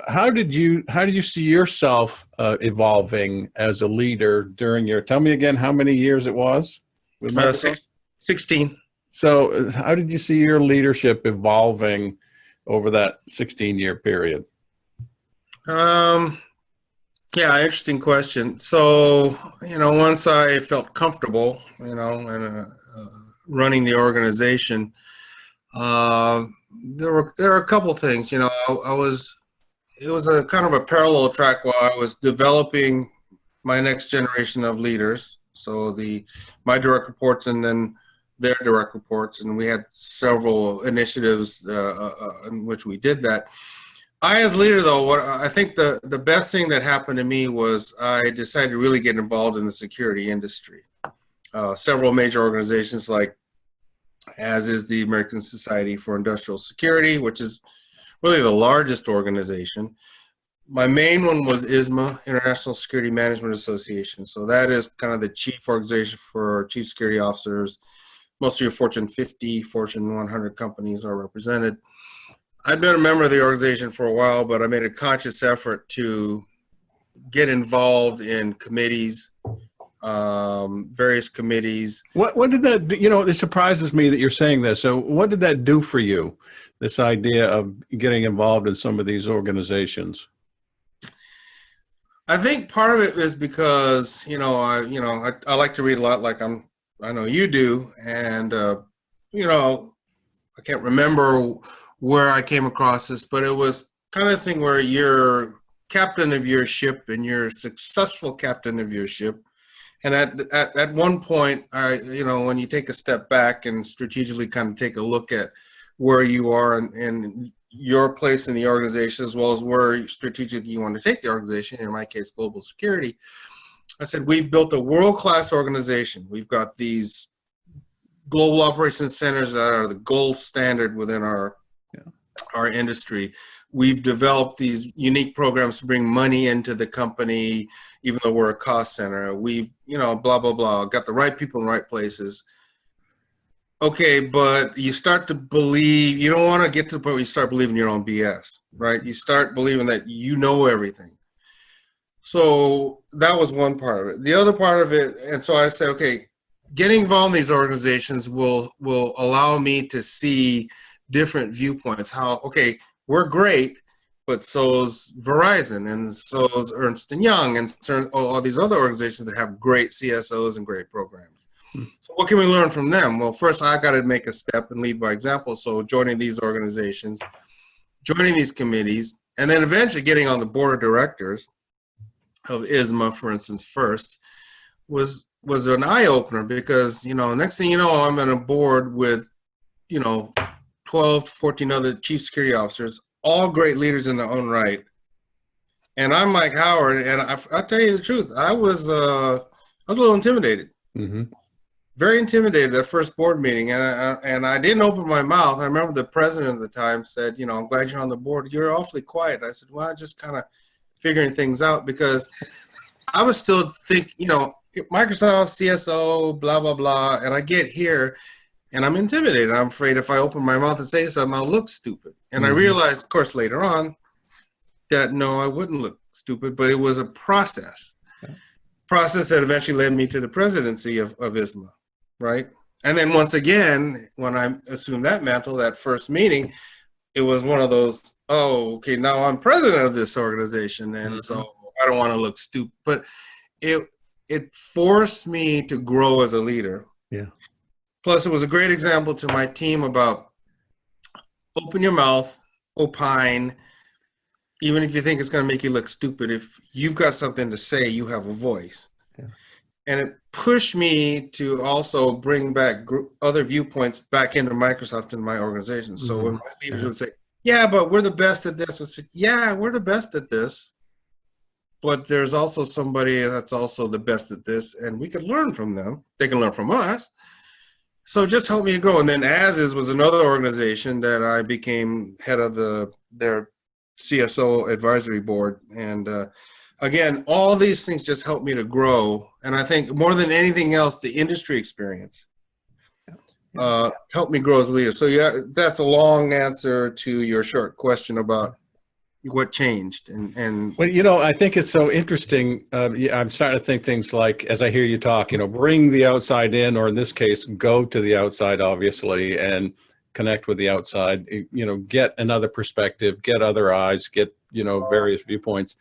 how did you see yourself evolving as a leader during your? Tell me again how many years it was with Microsoft. 16. So, how did you see your leadership evolving over that 16-year period? Um, yeah, interesting question. So, once I felt comfortable, running the organization, uh, there were a couple things. It was a kind of a parallel track while I was developing my next generation of leaders. So my direct reports and then their direct reports, and we had several initiatives in which we did that. I, as leader, though, what I think the best thing that happened to me was I decided to really get involved in the security industry. Several major organizations, like as is the American Society for Industrial Security, which is really the largest organization. My main one was ISMA, International Security Management Association. So that is kind of the chief organization for chief security officers. Most of your Fortune 50, Fortune 100 companies are represented. I've been a member of the organization for a while, but I made a conscious effort to get involved in committees, various committees. What did that do? It surprises me that you're saying this. So what did that do for you, this idea of getting involved in some of these organizations? I think part of it is because, I like to read a lot, like I know you do. And, I can't remember where I came across this, but it was kind of this thing where you're captain of your ship and you're a successful captain of your ship. And at one point, when you take a step back and strategically kind of take a look at where you are and your place in the organization, as well as where strategically you want to take the organization, in my case, global security, I said, we've built a world-class organization. We've got these global operations centers that are the gold standard within our industry. We've developed these unique programs to bring money into the company, even though we're a cost center. We've, blah, blah, blah, got the right people in the right places. Okay, but you start to believe, you don't want to get to the point where you start believing your own BS, right? You start believing that you know everything. So that was one part of it. The other part of it, and so I said, okay, getting involved in these organizations will allow me to see different viewpoints. How, okay, we're great, but so's Verizon, and so's Ernst & Young, and all these other organizations that have great CSOs and great programs. So what can we learn from them? Well, first I got to make a step and lead by example. So joining these organizations, joining these committees, and then eventually getting on the board of directors of ISMA, for instance, first, was an eye-opener because, next thing you know, I'm on a board with, 12 to 14 other chief security officers, all great leaders in their own right. And I'm Mike Howard, and I'll tell you the truth, I was a little intimidated. Mm-hmm. Very intimidated that first board meeting, and I didn't open my mouth. I remember the president at the time said, I'm glad you're on the board. You're awfully quiet. I said, well, I just kind of figuring things out because I was still thinking, Microsoft, CSO, blah, blah, blah. And I get here and I'm intimidated. I'm afraid if I open my mouth and say something, I'll look stupid. And I realized, of course, later on that no, I wouldn't look stupid, but it was a process that eventually led me to the presidency of ISMA, right? And then once again, when I assumed that mantle, that first meeting, it was one of those, oh, okay, now I'm president of this organization, and so I don't want to look stupid. But it forced me to grow as a leader. Yeah. Plus, it was a great example to my team about open your mouth, opine, even if you think it's going to make you look stupid. If you've got something to say, you have a voice. Yeah. And it pushed me to also bring back other viewpoints back into Microsoft and my organization. So when my leaders would say, yeah, but we're the best at this, I said, yeah, we're the best at this. But there's also somebody that's also the best at this, and we can learn from them. They can learn from us. So it just helped me to grow. And then As Is was another organization that I became head of their CSO advisory board. And again, all these things just helped me to grow. And I think more than anything else, the industry experience helped me grow as a leader. So yeah, that's a long answer to your short question about, what changed? And Well, I think it's so interesting. Yeah, I'm starting to think things like, as I hear you talk, bring the outside in, or in this case, go to the outside, obviously, and connect with the outside, get another perspective, get other eyes, get, various viewpoints,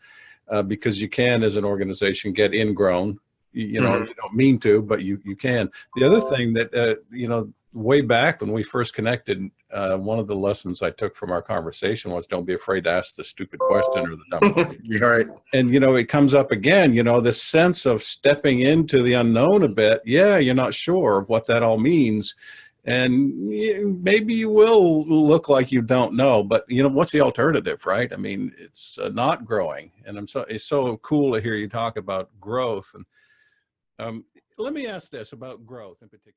because you can, as an organization, get ingrown. You don't mean to, but you can. The other thing that, way back when we first connected, one of the lessons I took from our conversation was don't be afraid to ask the stupid question or the dumb question. you're right. And, it comes up again, this sense of stepping into the unknown a bit. Yeah, you're not sure of what that all means. And maybe you will look like you don't know, but what's the alternative, right? I mean, it's not growing. And it's so cool to hear you talk about growth. And let me ask this about growth in particular.